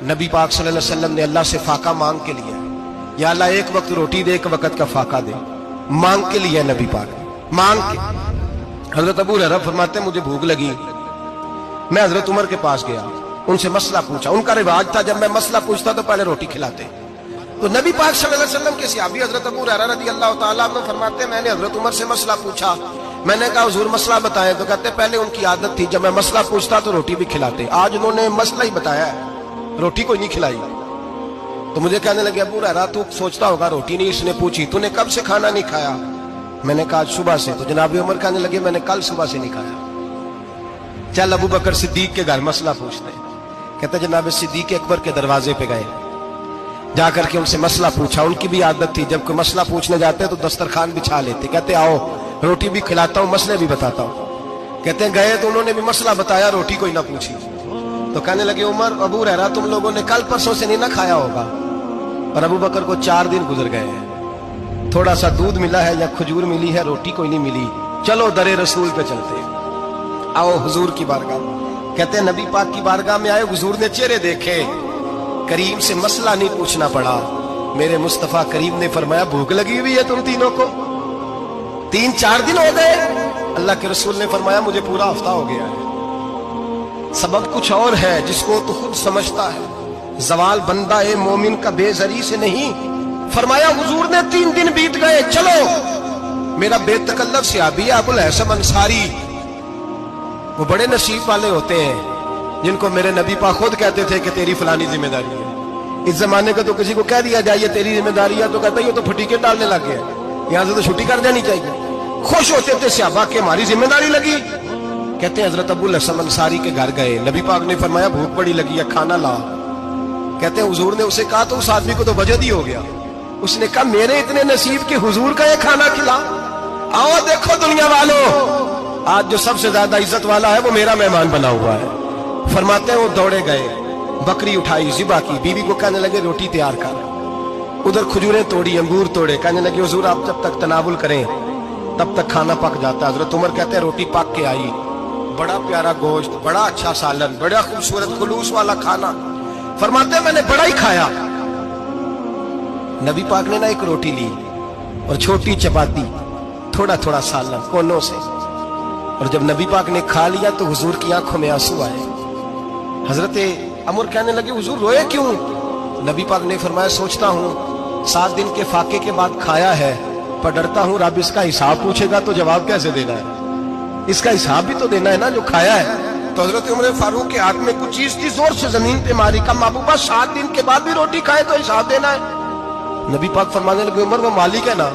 نبی پاک صلی اللہ علیہ وسلم نے اللہ سے فاقہ مانگ کے لیا، یا اللہ ایک وقت روٹی دے، ایک وقت کا فاقہ دے، مانگ کے لیا نبی پاک مانگ کے۔ حضرت ابو ہریرہ فرماتے ہیں مجھے بھوک لگی، میں حضرت عمر کے پاس گیا، ان سے مسئلہ پوچھا۔ ان کا رواج تھا جب میں مسئلہ پوچھتا تو پہلے روٹی کھلاتے۔ تو نبی پاک صلی اللہ علیہ وسلم کے صحابی حضرت ابو ہریرہ رضی اللہ تعالیٰ عنہ فرماتے ہیں میں نے حضرت عمر سے مسئلہ پوچھا، میں نے کہا حضور مسئلہ بتائیں، تو کہتے پہلے ان کی عادت تھی جب میں مسئلہ پوچھتا تو روٹی بھی کھلاتے، آج انہوں نے مسئلہ ہی بتایا ہے، روٹی کوئی نہیں کھلائی۔ تو مجھے کہنے لگے ابو ہریرہ تو سوچتا ہوگا روٹی نہیں اس نے پوچھی، تو نے کب سے کھانا نہیں کھایا؟ میں نے کہا صبح سے۔ تو جناب عمر کہنے لگے میں نے کل صبح سے نہیں کھایا، چل ابو بکر صدیق کے گھر مسئلہ پوچھتے ہیں۔ کہتے جناب صدیق اکبر کے دروازے پہ گئے، جا کر کے ان سے مسئلہ پوچھا۔ ان کی بھی عادت تھی جب کوئی مسئلہ پوچھنے جاتے تو دسترخوان بچھا لیتے، کہتے آؤ روٹی بھی کھلاتا ہوں مسئلے بھی بتاتا ہوں۔ کہتے ہیں گئے تو انہوں نے بھی مسئلہ بتایا، روٹی کوئی نہ پوچھی۔ تو کہنے لگے عمر ابو ہریرہ تم لوگوں نے کل پرسوں سے نہیں نہ کھایا ہوگا۔ اور ابو بکر کو 4 دن گزر گئے ہیں، تھوڑا سا دودھ ملا ہے یا کھجور ملی ہے، روٹی کوئی نہیں ملی، چلو در رسول پہ چلتے، آؤ حضور کی بارگاہ۔ کہتے ہیں نبی پاک کی بارگاہ میں آئے، حضور نے چہرے دیکھے، کریم سے مسئلہ نہیں پوچھنا پڑا۔ میرے مصطفیٰ کریم نے فرمایا بھوک لگی ہوئی ہے تم تینوں کو؟ 3-4 دن ہو گئے؟ اللہ کے رسول نے فرمایا مجھے پورا ہفتہ ہو گیا ہے۔ سبب کچھ اور ہے جس کو تو خود سمجھتا ہے، زوال بندہ مومن کا بے زری سے نہیں۔ فرمایا حضور نے 3 دن بیت گئے، چلو۔ میرا بے تکلف صحابی ابو الحسن انصاری، وہ بڑے نصیب والے ہوتے ہیں جن کو میرے نبی پاک خود کہتے تھے کہ تیری فلانی ذمہ داری ہے۔ اس زمانے کا تو کسی کو کہہ دیا جائے یہ تیری ذمہ داری ہے تو کہتا ہے یہ تو پھٹیکے ڈالنے لگ گیا، یہاں سے تو چھٹی کر جانی چاہیے۔ خوش ہوتے تھے صحابہ کہ ہماری ذمہ داری لگی۔ کہتے ہیں حضرت ابو الحسن انصاری کے گھر گئے، نبی پاک نے فرمایا بھوک بڑی لگی ہے کھانا لا۔ کہتے ہیں حضور نے اسے کہا تو اس آدمی کو تو وجد ہی ہو گیا، اس نے کہا میرے اتنے نصیب کہ حضور کا یہ کھانا کھلا۔ آؤ دیکھو دنیا والوں، آج جو سب سے زیادہ عزت والا ہے وہ میرا مہمان بنا ہوا ہے۔ فرماتے ہیں وہ دوڑے گئے، بکری اٹھائی، ذبح کی، بیوی کو کہنے لگے روٹی تیار کر، ادھر کھجوریں توڑی، انگور توڑے، کہنے لگے حضور آپ جب تک تناول کریں تب تک کھانا پک جاتا ہے۔ حضرت عمر کہتے ہیں روٹی پک کے آئی، بڑا پیارا گوشت، بڑا اچھا سالن، بڑا خوبصورت خلوص والا کھانا۔ فرماتے ہیں میں نے بڑا ہی کھایا۔ نبی پاک نے نہ ایک روٹی لی اور چھوٹی چپاتی، تھوڑا تھوڑا سالن کونوں سے، اور جب نبی پاک نے کھا لیا تو حضور کی آنکھوں میں آنسو آئے۔ حضرت عمر کہنے لگے حضور روئے کیوں؟ نبی پاک نے فرمایا سوچتا ہوں 7 دن کے فاقے کے بعد کھایا ہے، پر ڈرتا ہوں رب اس کا حساب پوچھے گا تو جواب کیسے دینا ہے، اس کا حساب بھی تو دینا ہے نا جو کھایا ہے۔ تو حضرت عمر فاروق کے ہاتھ میں کچھ چیز تھی، زور سے زمین پہ ماری، کہا محبوبہ 7 دن کے بعد بھی روٹی کھائے تو حساب دینا ہے؟ نبی پاک فرمانے لگے عمر وہ مالک ہے نا۔